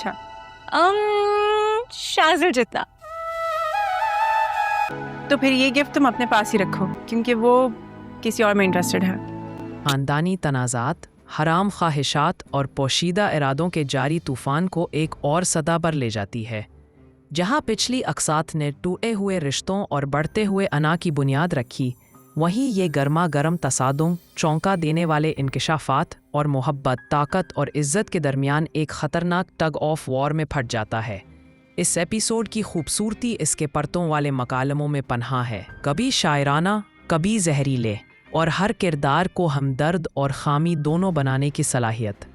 اچھا شازل جتنا. تو پھر یہ گفٹ تم اپنے پاس ہی رکھو کیونکہ وہ کسی اور میں انٹرسٹڈ ہے. خاندانی تنازعات، حرام خواہشات اور پوشیدہ ارادوں کے جاری طوفان کو ایک اور سطح پر لے جاتی ہے. جہاں پچھلی اقساط نے ٹوٹے ہوئے رشتوں اور بڑھتے ہوئے انا کی بنیاد رکھی، وہیں یہ گرما گرم تصادم، چونکا دینے والے انکشافات اور محبت، طاقت اور عزت کے درمیان ایک خطرناک ٹگ آف وار میں پھٹ جاتا ہے. اس ایپیسوڈ کی خوبصورتی اس کے پرتوں والے مکالموں میں پنہاں ہے، کبھی شاعرانہ، کبھی زہریلے، اور ہر کردار کو ہمدرد اور خامی دونوں بنانے کی صلاحیت.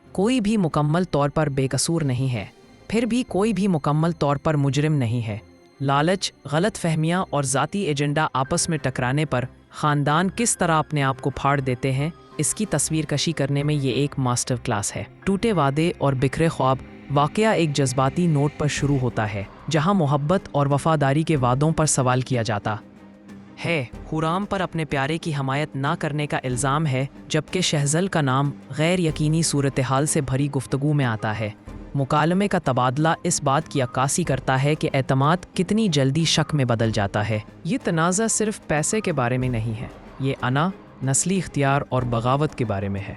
کوئی بھی مکمل طور پر بے قصور نہیں ہے، پھر بھی کوئی بھی مکمل طور پر مجرم نہیں ہے. لالچ، غلط فہمیاں اور ذاتی ایجنڈا آپس میں ٹکرانے پر خاندان کس طرح اپنے آپ کو پھاڑ دیتے ہیں، اس کی تصویر کشی کرنے میں یہ ایک ماسٹر کلاس ہے. ٹوٹے وعدے اور بکھرے خواب. واقعہ ایک جذباتی نوٹ پر شروع ہوتا ہے جہاں محبت اور وفاداری کے وعدوں پر سوال کیا جاتا ہے. خرام پر اپنے پیارے کی حمایت نہ کرنے کا الزام ہے، جبکہ شہزل کا نام غیر یقینی صورتحال سے بھری گفتگو میں آتا ہے. مکالمے کا تبادلہ اس بات کی عکاسی کرتا ہے کہ اعتماد کتنی جلدی شک میں بدل جاتا ہے. یہ تنازع صرف پیسے کے بارے میں نہیں ہے، یہ انا، نسلی اختیار اور بغاوت کے بارے میں ہے.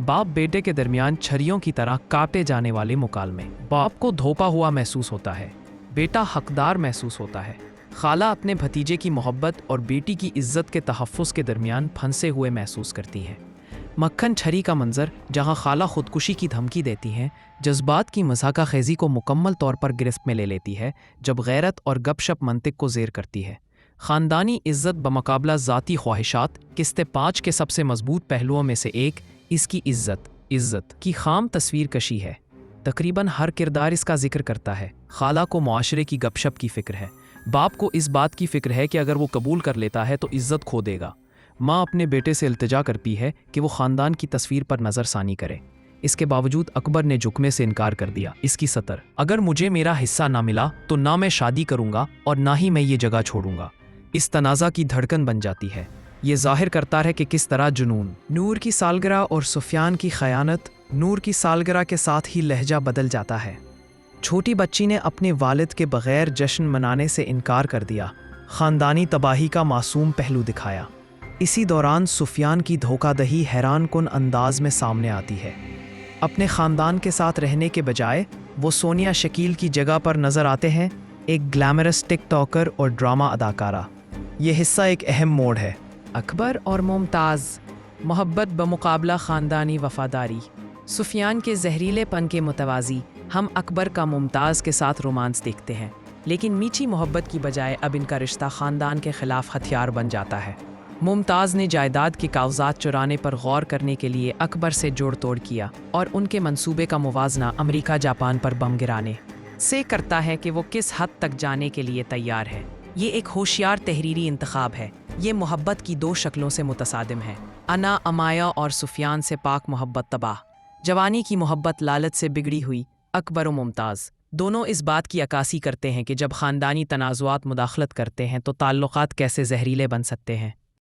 باپ بیٹے کے درمیان چھریوں کی طرح کاٹے جانے والے مکالمے. باپ کو دھوکا ہوا محسوس ہوتا ہے، بیٹا حقدار محسوس ہوتا ہے. خالہ اپنے بھتیجے کی محبت اور بیٹی کی عزت کے تحفظ کے درمیان پھنسے ہوئے محسوس کرتی ہیں. مکھن چھری کا منظر جہاں خالہ خودکشی کی دھمکی دیتی ہیں، جذبات کی مضحکہ خیزی کو مکمل طور پر گرفت میں لے لیتی ہے، جب غیرت اور گپ شپ منطق کو زیر کرتی ہے. خاندانی عزت بمقابلہ ذاتی خواہشات. قسط 5 کے سب سے مضبوط پہلوؤں میں سے ایک اس کی عزت کی خام تصویر کشی ہے. تقریباً ہر کردار اس کا ذکر کرتا ہے. خالہ کو معاشرے کی گپ شپ کی فکر ہے، باپ کو اس بات کی فکر ہے کہ اگر وہ قبول کر لیتا ہے تو عزت کھو دے گا. ماں اپنے بیٹے سے التجا کرتی ہے کہ وہ خاندان کی تصویر پر نظر ثانی کرے. اس کے باوجود اکبر نے جھکنے سے انکار کر دیا. اس کی سطر: اگر مجھے میرا حصہ نہ ملا تو نہ میں شادی کروں گا اور نہ ہی میں یہ جگہ چھوڑوں گا، اس تنازع کی دھڑکن بن جاتی ہے. یہ ظاہر کرتا ہے کہ کس طرح جنون، نور کی سالگرہ اور سفیان کی خیانت. نور کی سالگرہ کے ساتھ ہی لہجہ بدل جاتا ہے. چھوٹی بچی نے اپنے والد کے بغیر جشن منانے سے انکار کر دیا. خاندانی تباہی کا معصوم پہلو دکھایا. اسی دوران سفیان کی دھوکہ دہی حیران کن انداز میں سامنے آتی ہے. اپنے خاندان کے ساتھ رہنے کے بجائے وہ سونیا شکیل کی جگہ پر نظر آتے ہیں، ایک گلیمرس ٹک ٹاکر اور ڈرامہ اداکارہ. یہ حصہ ایک اہم موڑ ہے. اکبر اور ممتاز. محبت بمقابلہ خاندانی وفاداری. سفیان کے زہریلے پن کے متوازی ہم اکبر کا ممتاز کے ساتھ رومانس دیکھتے ہیں، لیکن میٹھی محبت کی بجائے اب ان کا رشتہ خاندان کے خلاف ہتھیار بن جاتا ہے. ممتاز نے جائیداد کے کاغذات چرانے پر غور کرنے کے لیے اکبر سے جوڑ توڑ کیا اور ان کے منصوبے کا موازنہ امریکہ جاپان پر بم گرانے سے کرتا ہے کہ وہ کس حد تک جانے کے لیے تیار ہے. یہ ایک ہوشیار تحریری انتخاب ہے. یہ محبت کی دو شکلوں سے متصادم ہے. انا امایا اور سفیان سے پاک محبت تباہ. جوانی کی محبت لالچ سے بگڑی ہوئی. اکبر و ممتاز دونوں اس بات کی عکاسی کرتے ہیں کہ جب خاندانی تنازعات مداخلت کرتے ہیں تو تعلقات کیسے زہریلے بن سکتے ہیں.